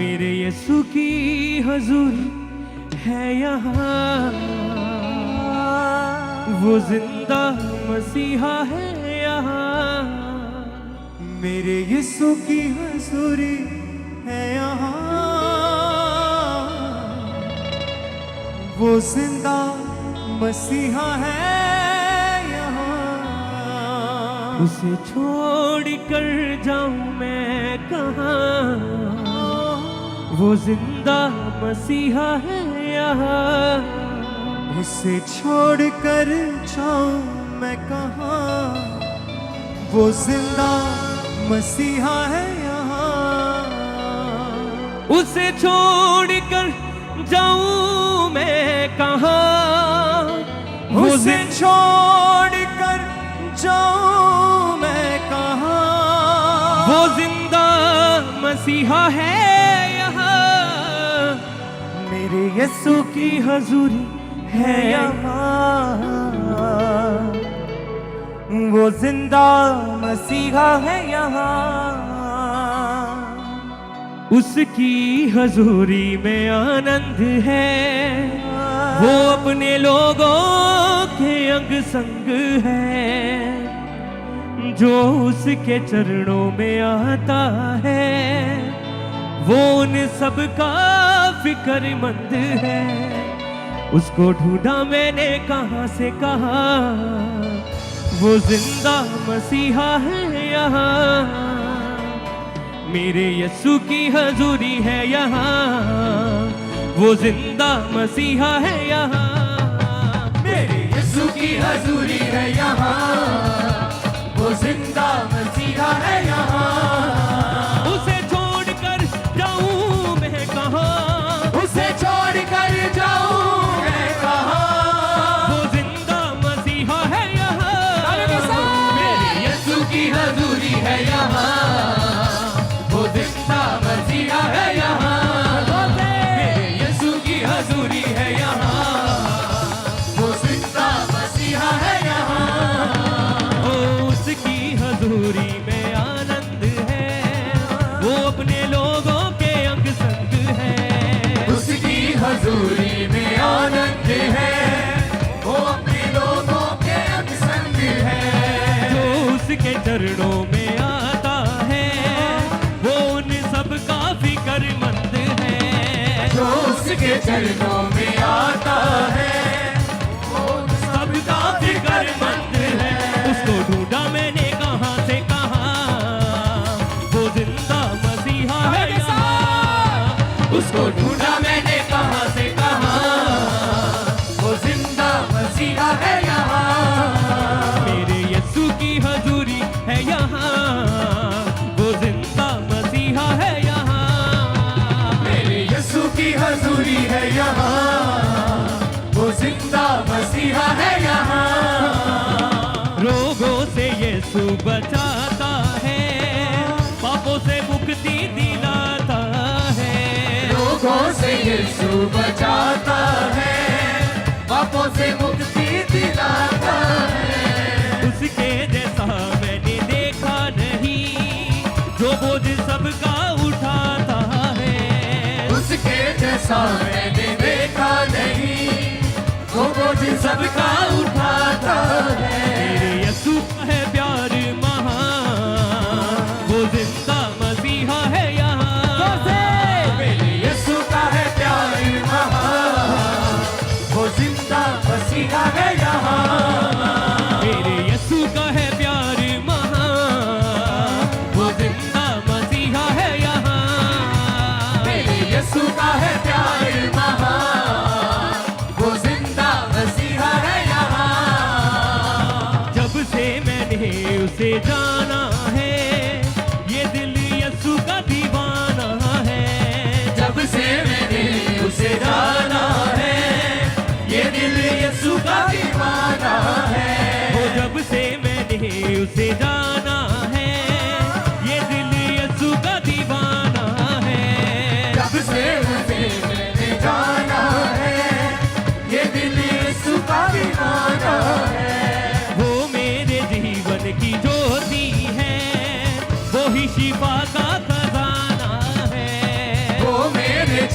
मेरे यीशु की हजूरी है यहाँ, वो जिंदा मसीहा है यहाँ। मेरे यीशु की हजूरी है यहाँ, वो जिंदा मसीहा है यहाँ। उसे छोड़ कर जाऊं मैं कहाँ, वो जिंदा मसीहा है यहाँ। उसे छोड़ कर जाऊं मैं कहाँ, वो जिंदा मसीहा है यहाँ। उसे छोड़ कर जाऊं मैं कहाँ, उसे छोड़ कर जाऊं मैं कहाँ, वो जिंदा मसीहा है यहाँ। मेरे यीशु की हजूरी है यहाँ, वो जिंदा मसीहा है यहाँ। उसकी हजूरी में आनंद है, वो अपने लोगों के अंग संग है। जो उसके चरणों में आता है, वो उन सब का फिक्रमंद है। उसको ढूंढा मैंने कहाँ से कहा, वो जिंदा मसीहा है यहाँ। मेरे यीशु की हजूरी है यहाँ, वो जिंदा मसीहा है यहाँ। मेरे यीशु की हजूरी है यहाँ, वो जिंदा मसीहा है यहाँ। उसे छोड़ कर जाऊं मैं कहाँ, उसे छोड़ कर जाऊं मैं कहाँ, वो जिंदा मसीहा है यहाँ। मेरे यीशु की हजूरी है यहाँ, वो जिंदा मसीहा है यहाँ। मेरे यीशु की हजूरी है यहाँ, वो जिंदा मसीहा है यहाँ। ओ उसकी हजूरी में आनंद है, वो अपने लोगों के अंग संग है। उसकी हजूरी में आनंद है, वो अपने लोगों के अंग संग है। जो उसके चरणों में आता है, वो उन सब का फिक्रमंद है। जो उसके चरणों में आता है, वो सब का फिक्रमंद है। उसको ढूंढा मैंने कहाँ से कहाँ, वो जिंदा मसीहा है यहाँ। उसको ढूंढा मैंने कहाँ से कहाँ, वो जिंदा मसीहा है यहाँ। मेरे यीशु की हजूरी है यहाँ, वो जिंदा मसीहा है यहाँ। मेरे यीशु की हजूरी है यहाँ, वो जिंदा मसीहा है यहाँ। रोगों से यीशु बचाता है, पापों से मुक्ति दिलाता है। रोगों से यीशु बचाता है, पापों से मुक्ति दिलाता है। उसके जैसा मैंने देखा नहीं, जो बोझ सबका उठाता है। उसके जैसा मैंने देखा नहीं, वो बोझ सबका उठाता है। मेरे यीशु का है प्यार महान, वो जिंदा मसीहा है यहाँ। मेरे यीशु का है प्यार महान, वो जिंदा मसीहा है यहाँ। मेरे यीशु का है प्यार महान, वो जिंदा मसीहा है यहाँ। मेरे यीशु का है प्यार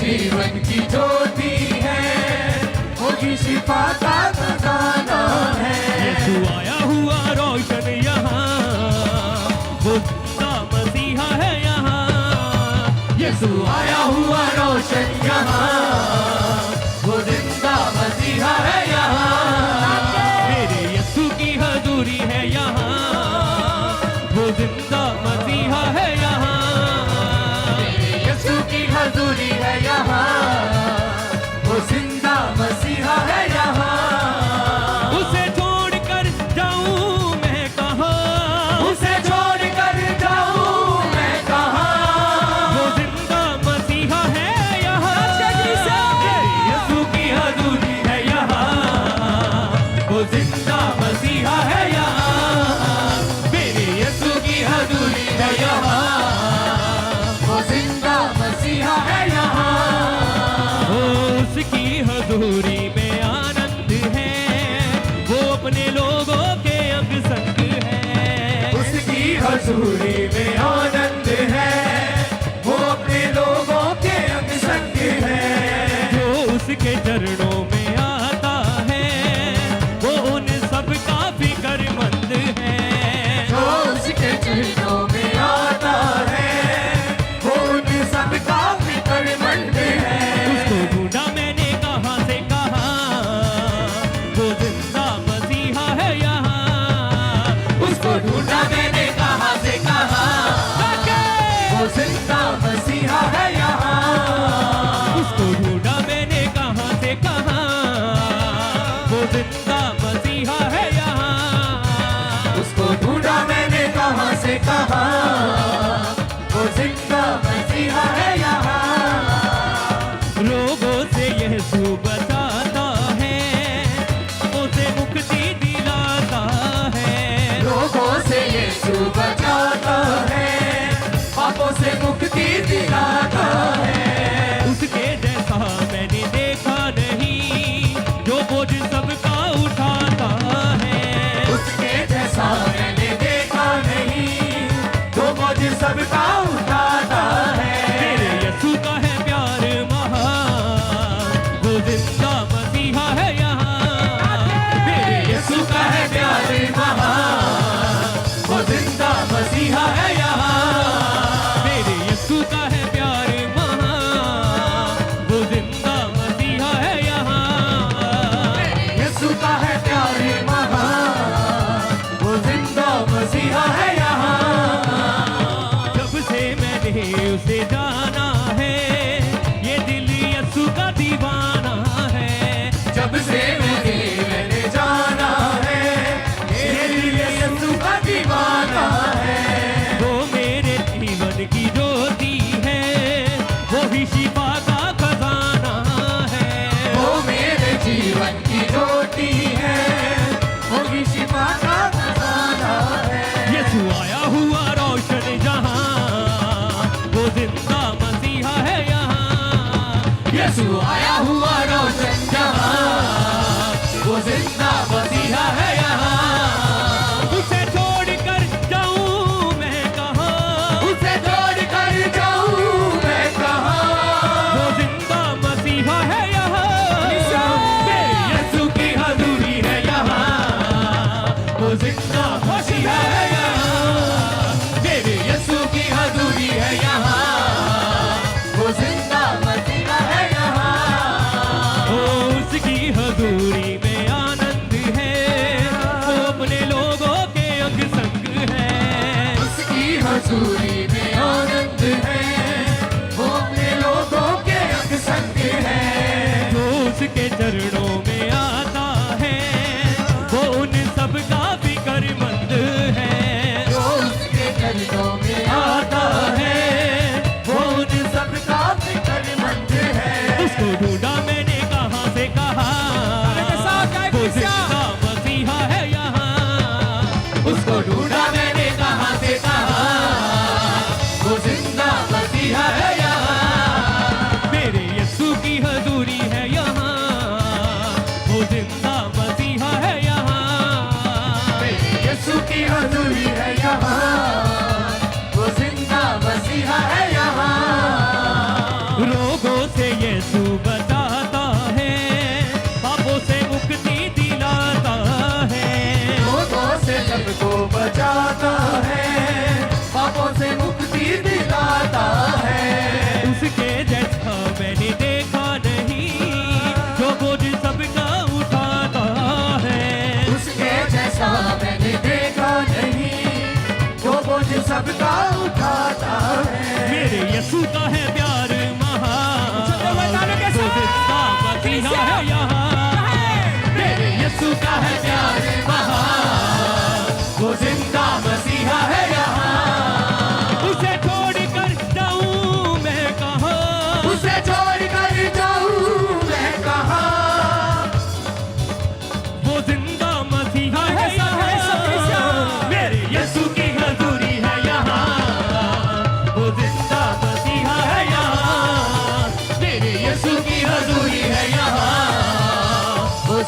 जीवन की ज्योति है, होगी शिफा का खजाना है। यीशु आया हुआ रोशन यहाँ, वो जिंदा मसीहा है यहाँ। यीशु आया हुआ रोशन यहाँ, वो जिंदा मसीहा है यहाँ। मेरे यीशु की हजूरी है यहाँ, वो जिंदा मसीहा है यहाँ। यीशु की हजूरी है यहाँ, वो जिंदा मसीहा है यहाँ। उसे छोड़कर जाऊं मैं कहाँ, उसे छोड़कर जाऊं मैं कहाँ, वो जिंदा मसीहा है यहाँ। यीशु की हजूरी है यहाँ, वो जिंदा मसीहा है यहाँ। मेरे यीशु की हजूरी है यहाँ, वो जिंदा मसीहा है यहाँ। उसकी हजूरी में आनंद है, वो अपने लोगों के अंग संग है। उसकी हजूरी में आनंद है, वो अपने लोगों के अंग संग है। जो उसके चरणों में आता है, वो उन सब का फिक्रमंद है। जो उसके चरणों में आता है, वो उन सब का फिक्रमंद है। उसको ढूंढा मैंने कहाँ से कहाँ, वो जिंदा मसीहा है यहाँ। उसको ढूंढा मैंने कहाँ से कहाँ, वो जिंदा मसीहा है यहाँ। उसको ढूंढा मैंने कहाँ से कहाँ, वो जिंदा मसीहा है यहाँ। उसको ढूंढा मैंने कहाँ से कहाँ, वो जिंदा मसीहा है यहाँ। रोगों से यीशु बचाता है, उसे मुक्ति दिलाता है। लोगों से यीशु बचाता है, पापों से मुक्ति दिलाता है। उसके जैसा मैंने देखा नहीं, जो बोझ सबका उठाता है। उसके जैसा मैंने देखा नहीं, जो बोझ सबका उठाता है। मेरे यीशु का है प्यार महान, वो जिंदा मसीहा है यहाँ। मेरे यीशु का है प्यार महान, वो जिंदा मसीहा है यहाँ। मेरे यीशु का है प्यार महान, वो जिंदा मसीहा है यहाँ। यीशु का है प्यार महान, वो जिंदा मसीहा है यहाँ। जब से मैंने उसे जाना है, ये दिल यीशु का दीवाना है। जब से मैंने जाना है, ये दिल यीशु का दीवाना है। वो मेरे जीवन की ज्योति है, वो ही शिफा का खजाना है। वो मेरे जीवन की ज्योति है, वो ही शिफा का खजाना है। यीशु आया हुआ रोशन जहां, वो जिंदा मसीहा है यहाँ। यीशु आया हुआ रोशन जहां, वो जिंदा मसीहा है यहाँ। उसे छोड़कर जाऊं मैं कहाँ, उसे छोड़कर जाऊं मैं कहाँ, वो जिंदा मसीहा है यहाँ। मेरे यीशु की हजूरी है यहाँ, वो जिंदा मसीहा है यहाँ। मेरे यीशु की हजूरी है यहाँ, वो जिंदा मसीहा है यहाँ। उसकी हजूरी में आनंद है, वो अपने लोगों के अंग संग है। उसकी हजूरी में आनंद है, वो अपने लोगों के अंग संग है। जो उसके चरणों में आता है, वो उन सब का फिक्रमंद है। जो उसके चरणों में आता है, वो उन सब का फिक्रमंद है। उसको ढूंढा मैंने कहाँ से कहा, वो जिंदा मसीहा है यहाँ। उसको ढूंढा मैंने कहाँ से कहा, वो जिंदा मसीहा है यहाँ। मेरे यीशु की हजूरी है यहाँ, वो जिंदा मसीहा है यहाँ। मेरे यीशु की हजूरी है यहाँ, वो जिंदा मसीहा है यहाँ। रोगों से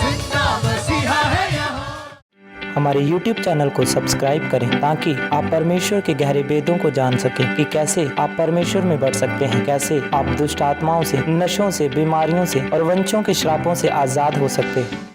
जिंदा मसीहा है यहाँ। हमारे YouTube चैनल को सब्सक्राइब करें ताकि आप परमेश्वर के गहरे वेदों को जान सकें कि कैसे आप परमेश्वर में बढ़ सकते हैं, कैसे आप दुष्ट आत्माओं से, नशों से, बीमारियों से और वंशों के श्रापों से आज़ाद हो सकते हैं।